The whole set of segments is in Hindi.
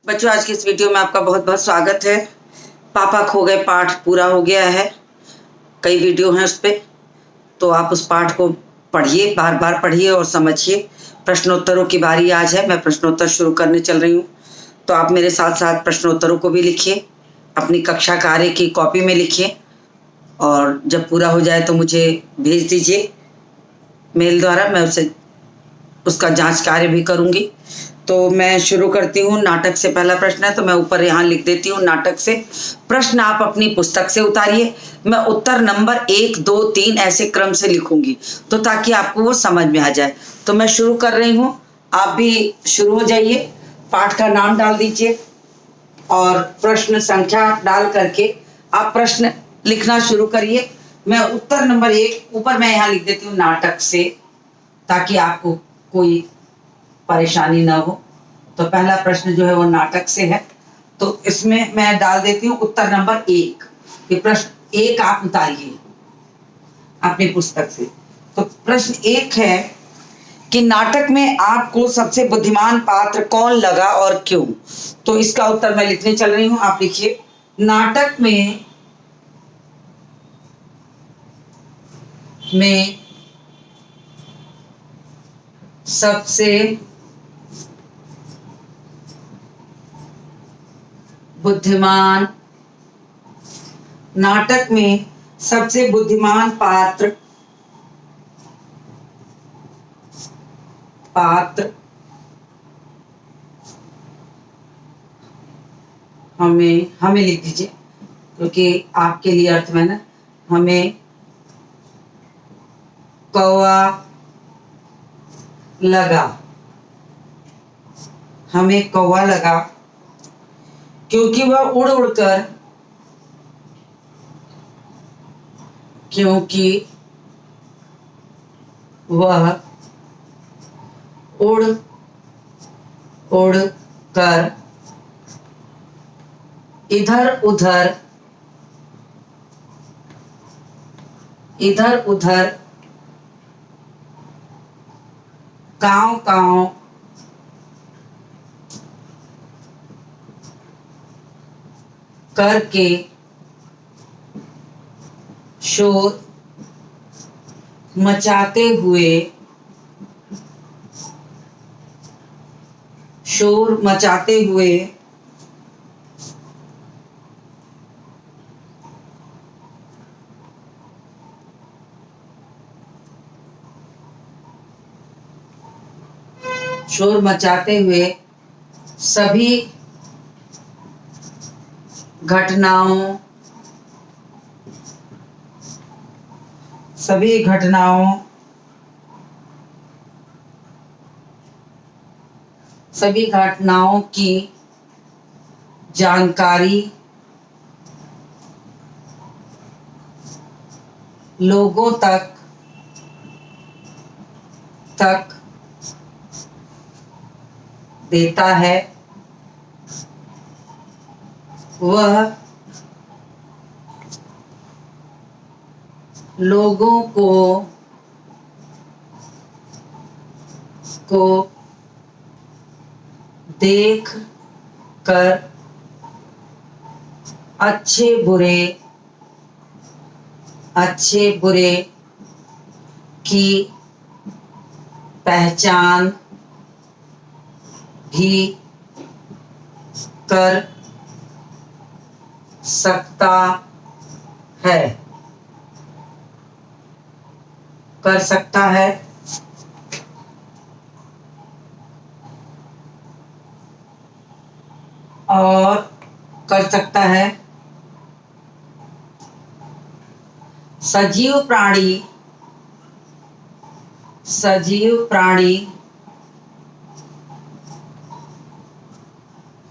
बच्चों, आज की इस वीडियो में आपका बहुत बहुत स्वागत है। पापा खो गए पाठ पूरा हो गया है। कई वीडियो हैं उस पर, तो आप उस पाठ को पढ़िए, बार बार पढ़िए और समझिए। प्रश्नोत्तरों की बारी आज है। मैं प्रश्नोत्तर शुरू करने चल रही हूँ, तो आप मेरे साथ साथ प्रश्नोत्तरों को भी लिखिए, अपनी कक्षा कार्य की कॉपी में लिखिए और जब पूरा हो जाए तो मुझे भेज दीजिए मेल द्वारा। मैं उसका जांच कार्य भी करूँगी। तो मैं शुरू करती हूँ। नाटक से पहला प्रश्न है, तो मैं ऊपर यहाँ लिख देती हूँ नाटक से। प्रश्न आप अपनी पुस्तक से उतारिए। मैं उत्तर नंबर 1, 2, 3 ऐसे क्रम से लिखूंगी, तो ताकि आपको वो समझ में आ जाए। तो मैं शुरू कर रही हूँ, आप भी शुरू हो जाइए। पाठ का नाम डाल दीजिए और प्रश्न संख्या डाल करके आप प्रश्न लिखना शुरू करिए। मैं उत्तर नंबर 1 ऊपर मैं यहाँ लिख देती हूँ नाटक से, ताकि आपको कोई परेशानी ना हो। तो पहला प्रश्न जो है वो नाटक से है, तो इसमें मैं डाल देती हूँ उत्तर नंबर 1। ये प्रश्न 1 आप उतारिए अपनी पुस्तक से। तो प्रश्न 1 है कि नाटक में आपको सबसे बुद्धिमान पात्र कौन लगा और क्यों। तो इसका उत्तर मैं लिखने चल रही हूँ, आप लिखिए। नाटक में सबसे बुद्धिमान नाटक में सबसे बुद्धिमान पात्र हमें लिख दीजिए, क्योंकि आपके लिए अर्थ में ना। हमें कौवा लगा, हमें कौवा लगा क्योंकि वह उड़ उड़कर उड़ उड़ कर इधर उधर कांव कांव करके शोर मचाते हुए सभी घटनाओं की जानकारी लोगों तक देता है। वह लोगों को देख कर अच्छे बुरे की पहचान भी कर सकता है और कर सकता है। सजीव प्राणी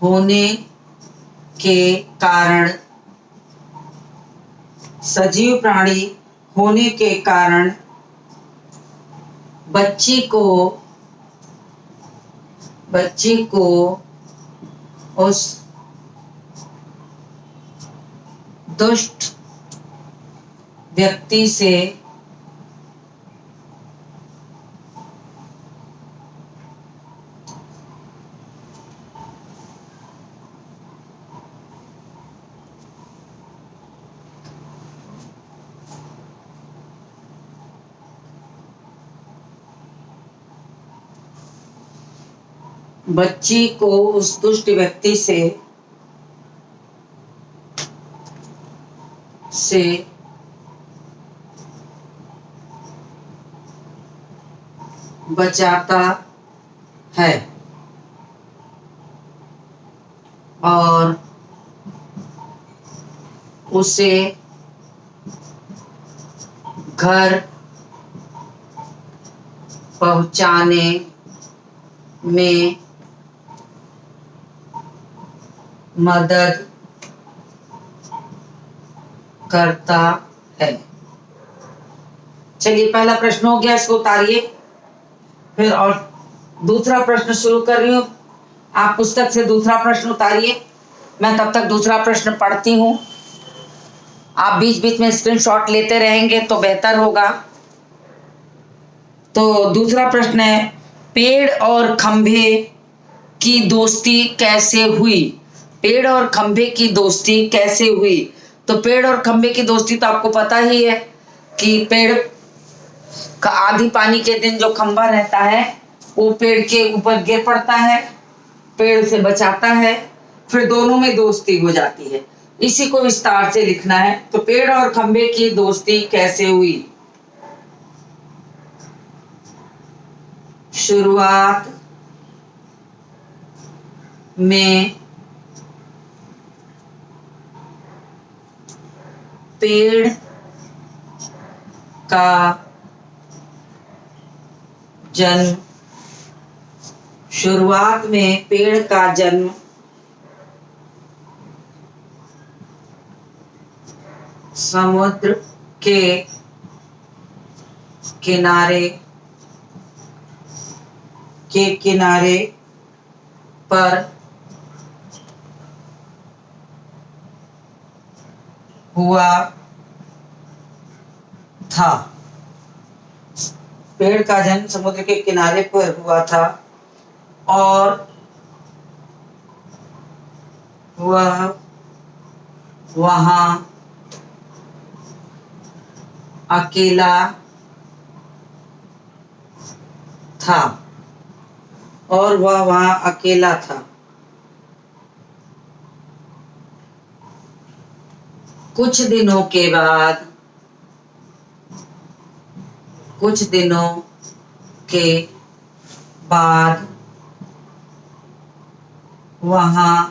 होने के कारण बच्ची को उस दुष्ट व्यक्ति से बच्ची को उस दुष्ट व्यक्ति से बचाता है और उसे घर पहुंचाने में मदद करता है। चलिए, पहला प्रश्न हो गया, इसको उतारिए। फिर और दूसरा प्रश्न शुरू कर रही हूं। आप पुस्तक से दूसरा प्रश्न उतारिए, मैं तब तक दूसरा प्रश्न पढ़ती हूं। आप बीच बीच में स्क्रीनशॉट लेते रहेंगे तो बेहतर होगा। तो दूसरा प्रश्न है, पेड़ और खंभे की दोस्ती कैसे हुई? पेड़ और खंभे की दोस्ती कैसे हुई? तो पेड़ और खंभे की दोस्ती तो आपको पता ही है कि पेड़ का आधी पानी के दिन जो खंभा रहता है वो पेड़ के ऊपर गिर पड़ता है, पेड़ से बचाता है, फिर दोनों में दोस्ती हो जाती है। इसी को विस्तार से लिखना है। तो पेड़ और खंभे की दोस्ती कैसे हुई? शुरुआत में पेड़ का जन्म समुद्र के किनारे पर हुआ था। पेड़ का जन्म समुद्र के किनारे पर हुआ था और वह वहां अकेला था। कुछ दिनों के बाद वहां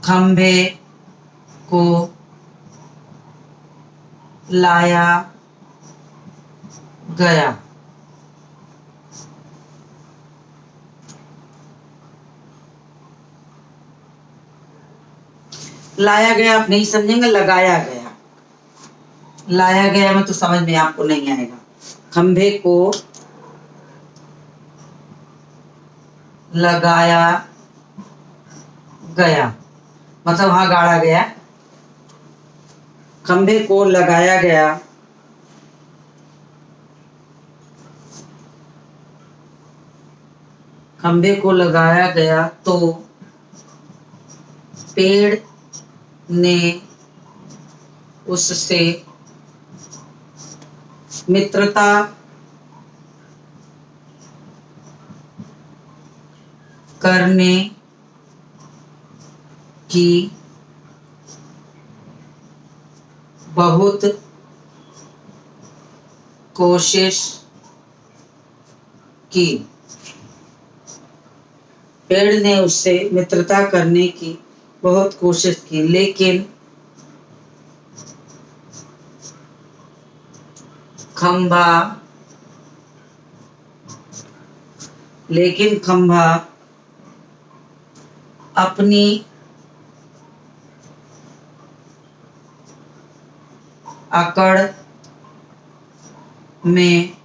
खंभे को लाया गया। लाया गया आप नहीं समझेंगे, लगाया गया। लाया गया में तो समझ में आपको नहीं आएगा। खंभे को लगाया गया मतलब वहां गाड़ा गया। खंभे को लगाया गया तो पेड़ ने उससे मित्रता करने की बहुत कोशिश की। पेड़ ने उससे मित्रता करने की बहुत कोशिश की, लेकिन खंभा अपनी अकड़ में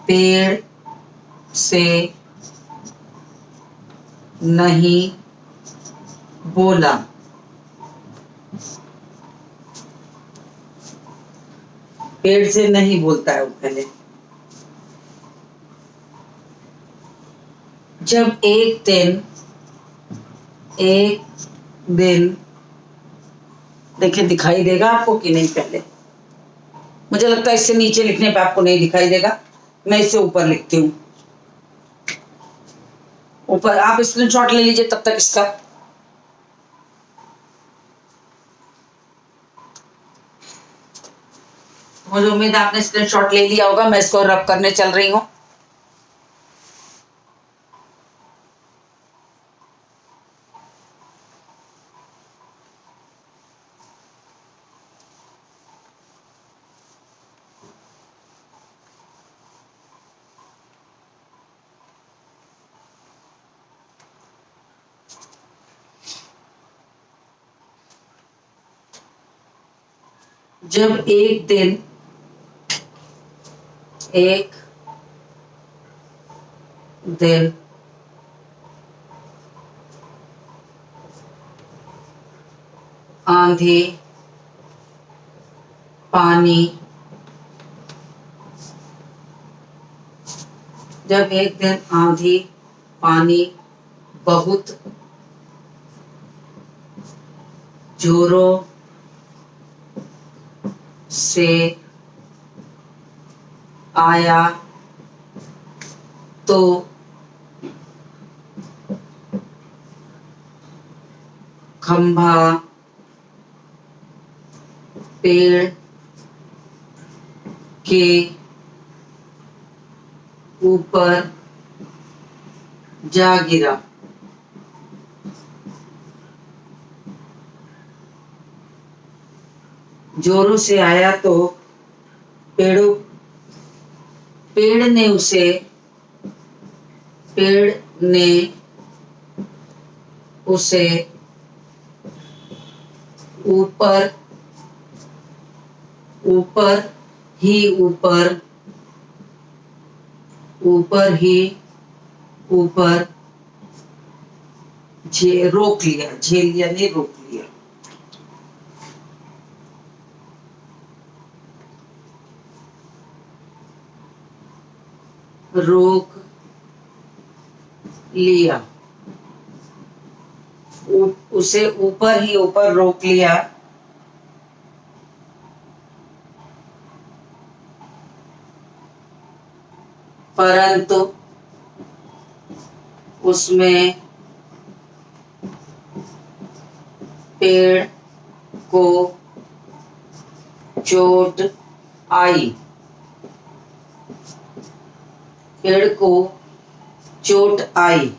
पेड़ से नहीं बोला। पेड़ से नहीं बोलता है वो पहले। जब एक दिन देखिए, दिखाई देगा आपको कि नहीं? पहले मुझे लगता है इससे नीचे लिखने पे आपको नहीं दिखाई देगा, मैं इससे ऊपर लिखती हूँ। ऊपर आप स्क्रीनशॉट ले लीजिए तब तक इसका। मुझे उम्मीद है आपने स्क्रीनशॉट ले लिया होगा। मैं इसको रब करने चल रही हूँ। जब एक दिन आंधी पानी, जब एक दिन आंधी पानी बहुत जोरों से आया तो खंभा पेड़ के ऊपर जा गिरा। जोरों से आया तो पेड़ ने उसे ऊपर ही ऊपर रोक लिया। झेल लिया नहीं, रोक लिया। रोक लिया, उसे ऊपर ही ऊपर रोक लिया। परंतु उसमें पेड़ को चोट आई। पेड़ को चोट आई।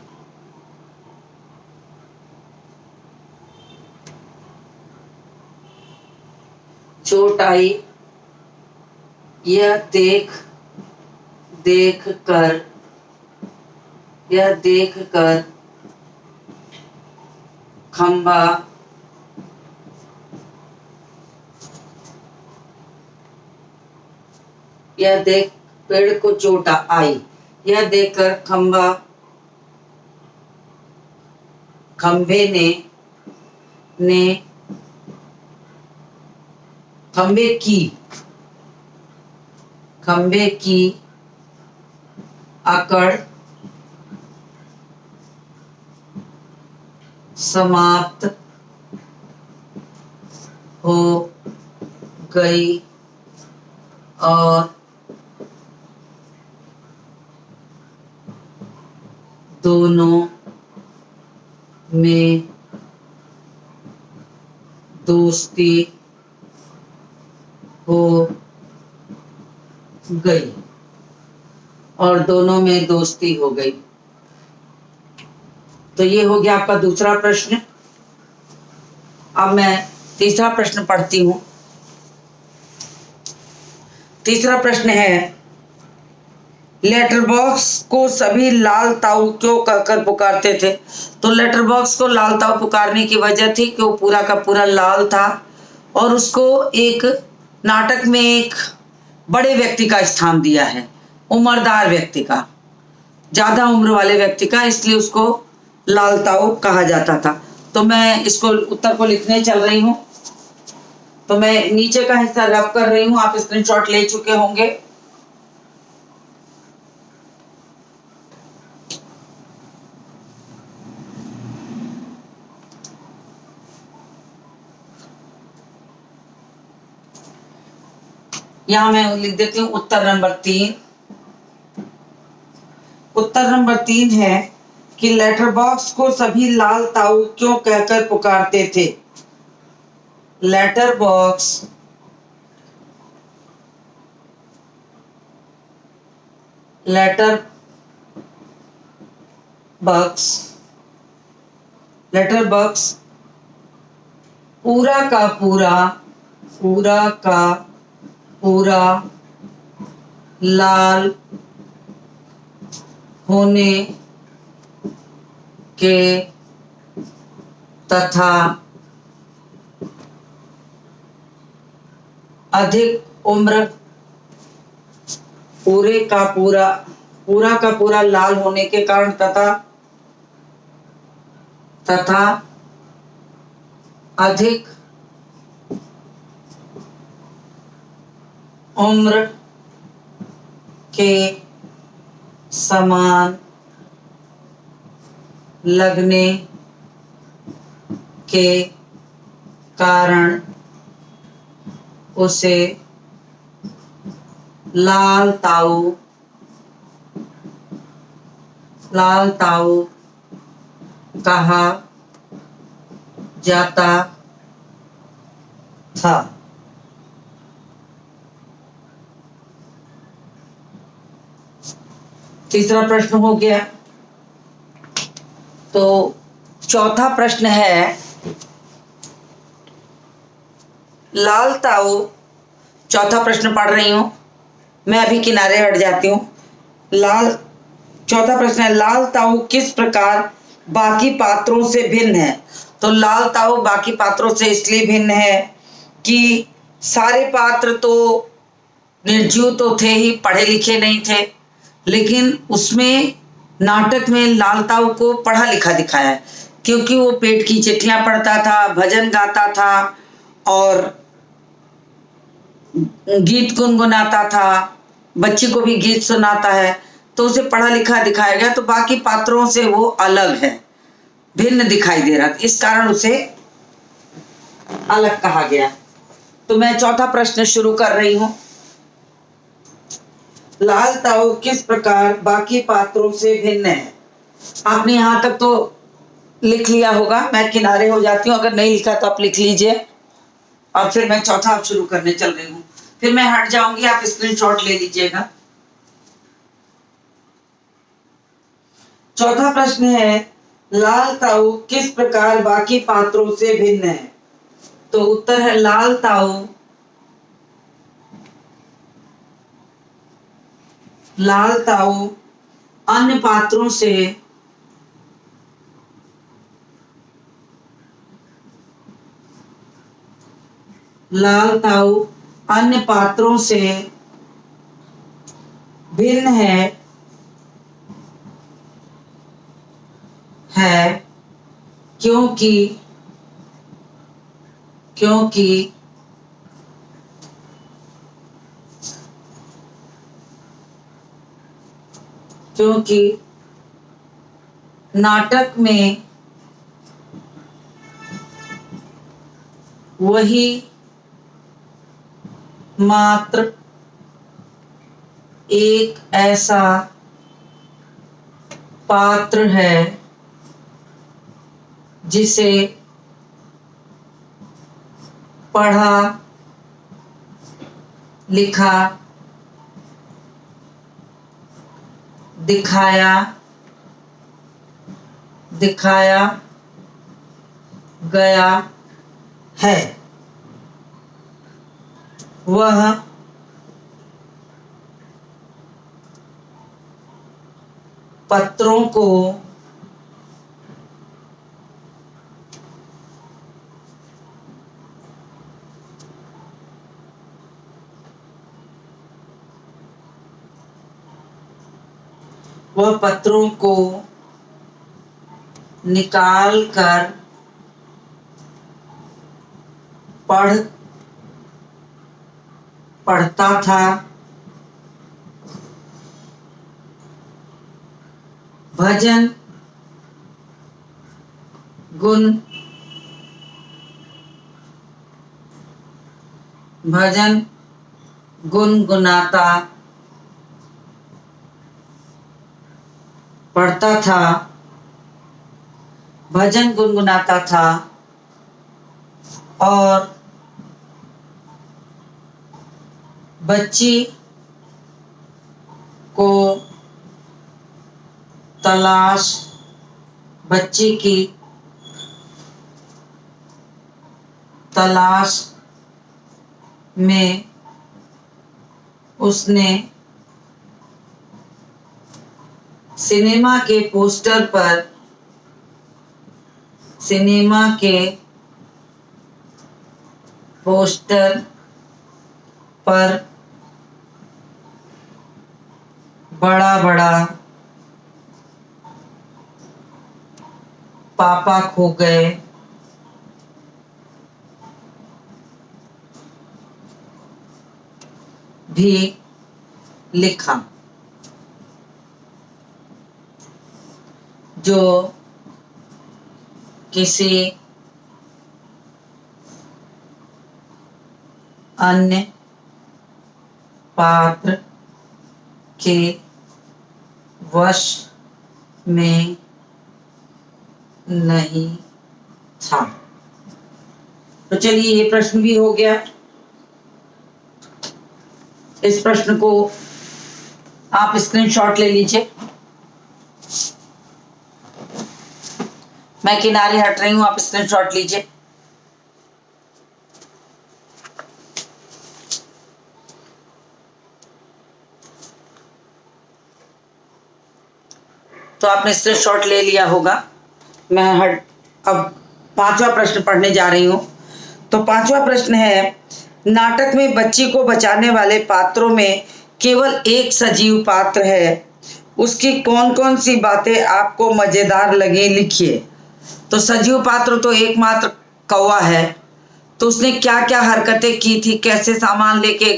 चोट आई, यह देख कर खंभा पेड़ को चोट आई, यह देखकर खंभे की अकड़ समाप्त हो गई और दोनों में दोस्ती हो गई। तो ये हो गया आपका दूसरा प्रश्न। अब मैं तीसरा प्रश्न पढ़ती हूँ। तीसरा प्रश्न है, लेटर बॉक्स को सभी लाल ताऊ क्यों कहकर पुकारते थे? तो लेटर बॉक्स को लाल ताऊ पुकारने की वजह थी कि वो पूरा का पूरा लाल था और उसको एक नाटक में एक बड़े व्यक्ति का स्थान दिया है, उम्रदार व्यक्ति का, ज्यादा उम्र वाले व्यक्ति का, इसलिए उसको लाल ताऊ कहा जाता था। तो मैं इसको उत्तर को लिखने चल रही हूँ। तो मैं नीचे का हिस्सा रब कर रही हूँ, आप स्क्रीनशॉट ले चुके होंगे। यहां मैं लिख देती हूँ उत्तर नंबर 3। उत्तर नंबर 3 है कि लेटर बॉक्स को सभी लाल ताऊ क्यों कहकर पुकारते थे। Letter box letter box letter box पूरा का पूरा लाल होने के तथा अधिक उम्र पूरा का पूरा लाल होने के कारण तथा अधिक उम्र के समान लगने के कारण उसे लाल ताऊ कहा जाता था। तीसरा प्रश्न हो गया। तो चौथा प्रश्न है लाल ताऊ। चौथा प्रश्न पढ़ रही हूं मैं, अभी किनारे हट जाती हूँ। चौथा प्रश्न है लाल ताऊ किस प्रकार बाकी पात्रों से भिन्न है। तो लाल ताऊ बाकी पात्रों से इसलिए भिन्न है कि सारे पात्र तो निर्जीव तो थे ही, पढ़े लिखे नहीं थे, लेकिन उसमें नाटक में लाल ताऊ को पढ़ा लिखा दिखाया है, क्योंकि वो पेट की चिट्ठियां पढ़ता था, भजन गाता था और गीत गुनगुनाता था, बच्ची को भी गीत सुनाता है, तो उसे पढ़ा लिखा दिखाया गया। तो बाकी पात्रों से वो अलग है, भिन्न दिखाई दे रहा, इस कारण उसे अलग कहा गया। तो मैं चौथा प्रश्न शुरू कर रही हूं। लाल ताऊ किस प्रकार बाकी पात्रों से भिन्न है। आपने यहां तक तो लिख लिया होगा, मैं किनारे हो जाती हूँ, अगर नहीं लिखा तो आप लिख लीजिए। और फिर मैं चौथा अब शुरू करने चल रही हूँ, फिर मैं हट जाऊंगी, आप स्क्रीनशॉट ले लीजिएगा। चौथा प्रश्न है लाल ताऊ किस प्रकार बाकी पात्रों से भिन्न है। तो उत्तर है लाल ताऊ अन्य पात्रों से भिन्न है क्योंकि नाटक में वही मात्र एक ऐसा पात्र है जिसे पढ़ा लिखा दिखाया गया है। वह पत्रों को निकाल कर पढ़ता था। भजन गुनगुनाता पढ़ता था, भजन गुनगुनाता था और बच्ची को बच्ची की तलाश में उसने सिनेमा के पोस्टर पर बड़ा बड़ा पापा खो गए भी लिखा, जो किसी अन्य पात्र के वश में नहीं था। तो चलिए ये प्रश्न भी हो गया। इस प्रश्न को आप स्क्रीनशॉट ले लीजिए। मैं किनारे हट रही हूं, आप स्क्रीनशॉट लीजिए। तो आपने स्क्रीनशॉट ले लिया होगा। मैं अब 5वां प्रश्न पढ़ने जा रही हूं। तो 5वां प्रश्न है, नाटक में बच्ची को बचाने वाले पात्रों में केवल एक सजीव पात्र है, उसकी कौन कौन सी बातें आपको मजेदार लगी, लिखिए। तो सजीव पात्र तो एकमात्र कौवा है, तो उसने क्या क्या हरकतें की थी, कैसे सामान लेके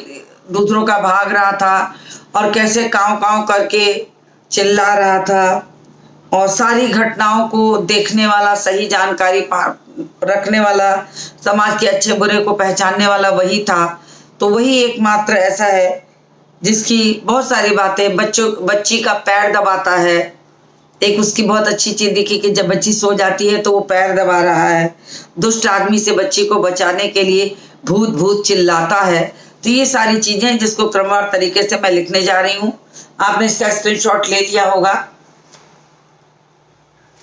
दूसरों का भाग रहा था और कैसे कांव कांव करके चिल्ला रहा था, और सारी घटनाओं को देखने वाला, सही जानकारी रखने वाला, समाज के अच्छे बुरे को पहचानने वाला वही था। तो वही एकमात्र ऐसा है जिसकी बहुत सारी बातें, बच्ची का पैर दबाता है। एक उसकी बहुत अच्छी चीज दिखी कि जब बच्ची सो जाती है तो वो पैर दबा रहा है। दुष्ट आदमी से बच्ची को बचाने के लिए भूत भूत चिल्लाता है। तो ये सारी चीजें जिसको क्रमवार तरीके से मैं लिखने जा रही हूँ। आपने इसका स्क्रीनशॉट ले लिया होगा।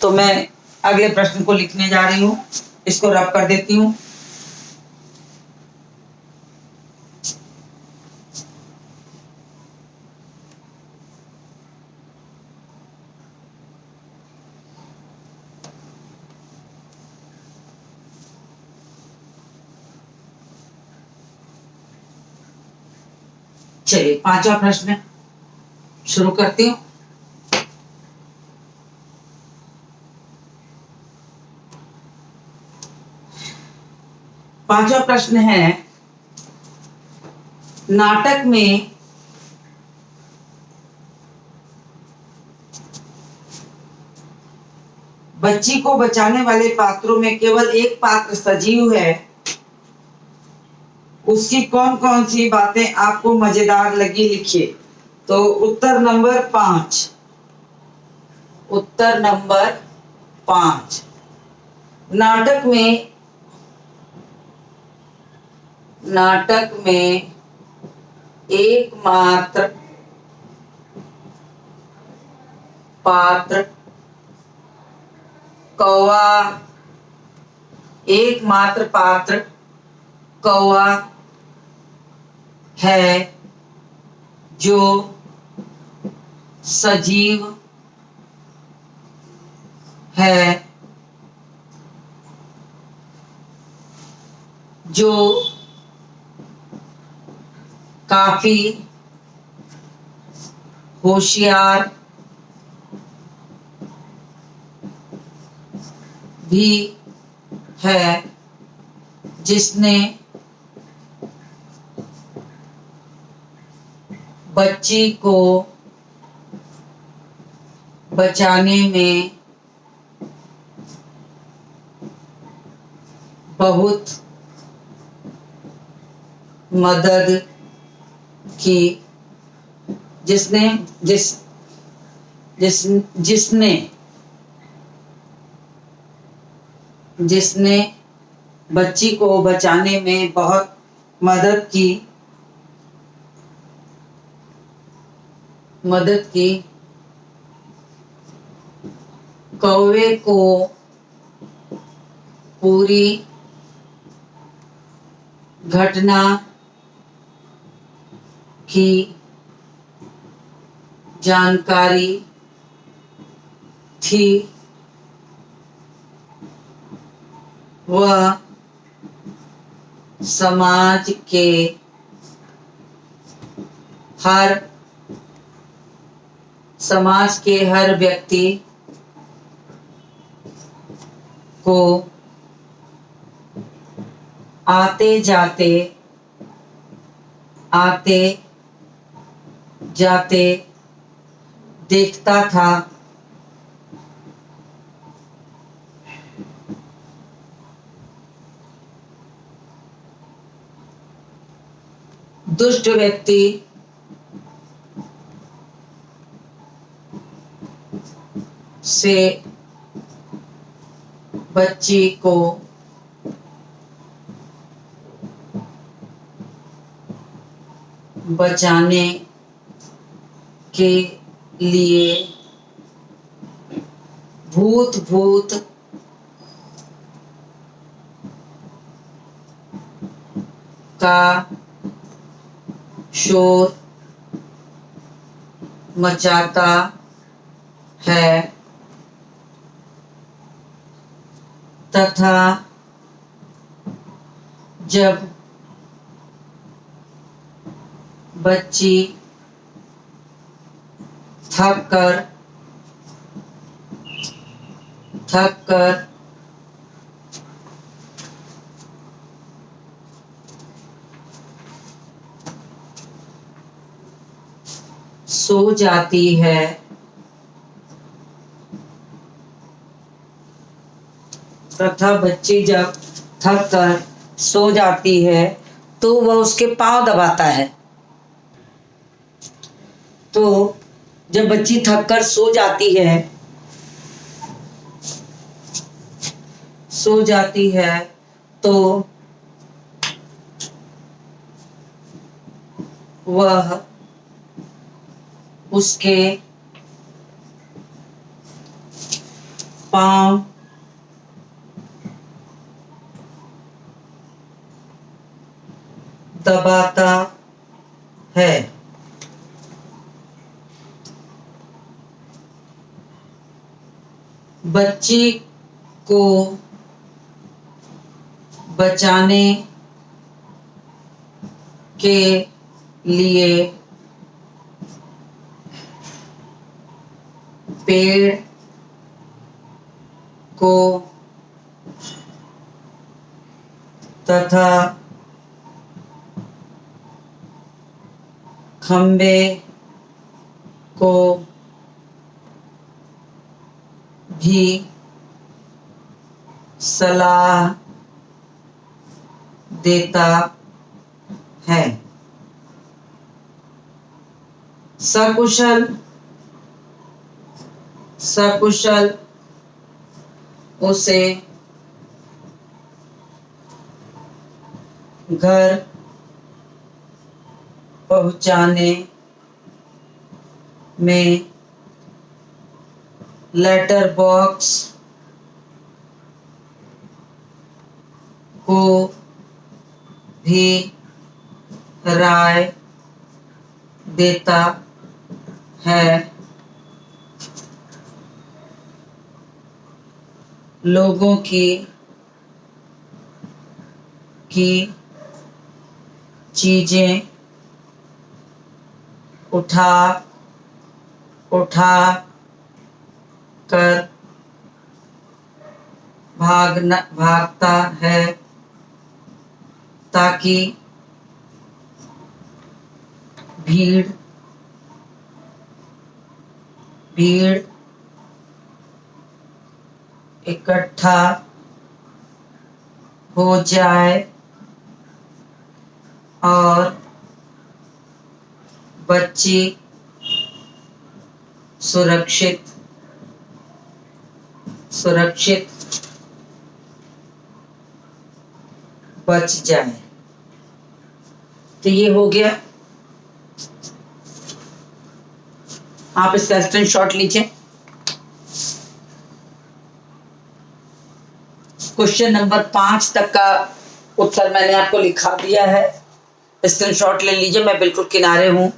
तो मैं अगले प्रश्न को लिखने जा रही हूं, इसको रब कर देती हूं। चलिए 5वां प्रश्न शुरू करती हूं। पांचवा प्रश्न है, नाटक में बच्ची को बचाने वाले पात्रों में केवल एक पात्र सजीव है, उसकी कौन कौन सी बातें आपको मजेदार लगी, लिखिए। तो उत्तर नंबर 5, उत्तर नंबर 5, नाटक में एकमात्र पात्र कौवा है, जो सजीव है, जो काफी होशियार भी है, जिसने बच्ची को बचाने में बहुत मदद कि जिसने जिस जिस जिसने जिसने बच्ची को बचाने में बहुत मदद की कौवे को पूरी घटना की जानकारी थी। वह समाज के हर व्यक्ति को आते जाते देखता था। दुष्ट व्यक्ति से बच्ची को बचाने के लिए भूत का शोर मचाता है तथा जब बच्ची थक कर सो जाती है तथा बच्ची जब थक कर सो जाती है तो वह उसके पांव दबाता है। तो जब बच्ची थक कर सो जाती है तो वह उसके पांव दबाता है। बच्ची को बचाने के लिए पेड़ को तथा खंबे को भी सलाह देता है। सकुशल उसे घर पहुंचाने में लेटर बॉक्स को भी राय देता है। लोगों की चीजें उठा कर भागता है ताकि भीड़ इकट्ठा हो जाए और बच्चे सुरक्षित बच जाए। तो ये हो गया, आप इसका स्क्रीनशॉट लीजिए। क्वेश्चन नंबर 5 तक का उत्तर मैंने आपको लिखा दिया है, स्क्रीनशॉट ले लीजिए, मैं बिल्कुल किनारे हूं।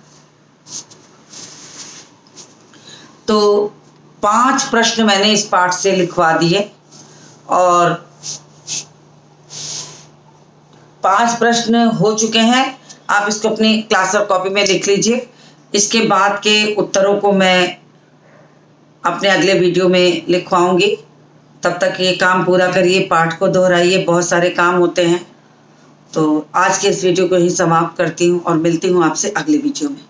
तो 5 प्रश्न मैंने इस पाठ से लिखवा दिए और 5 प्रश्न हो चुके हैं। आप इसको अपनी क्लास और कॉपी में लिख लीजिए। इसके बाद के उत्तरों को मैं अपने अगले वीडियो में लिखवाऊंगी। तब तक ये काम पूरा करिए, पाठ को दोहराइए, बहुत सारे काम होते हैं। तो आज के इस वीडियो को ही समाप्त करती हूँ और मिलती हूँ आपसे अगले वीडियो में।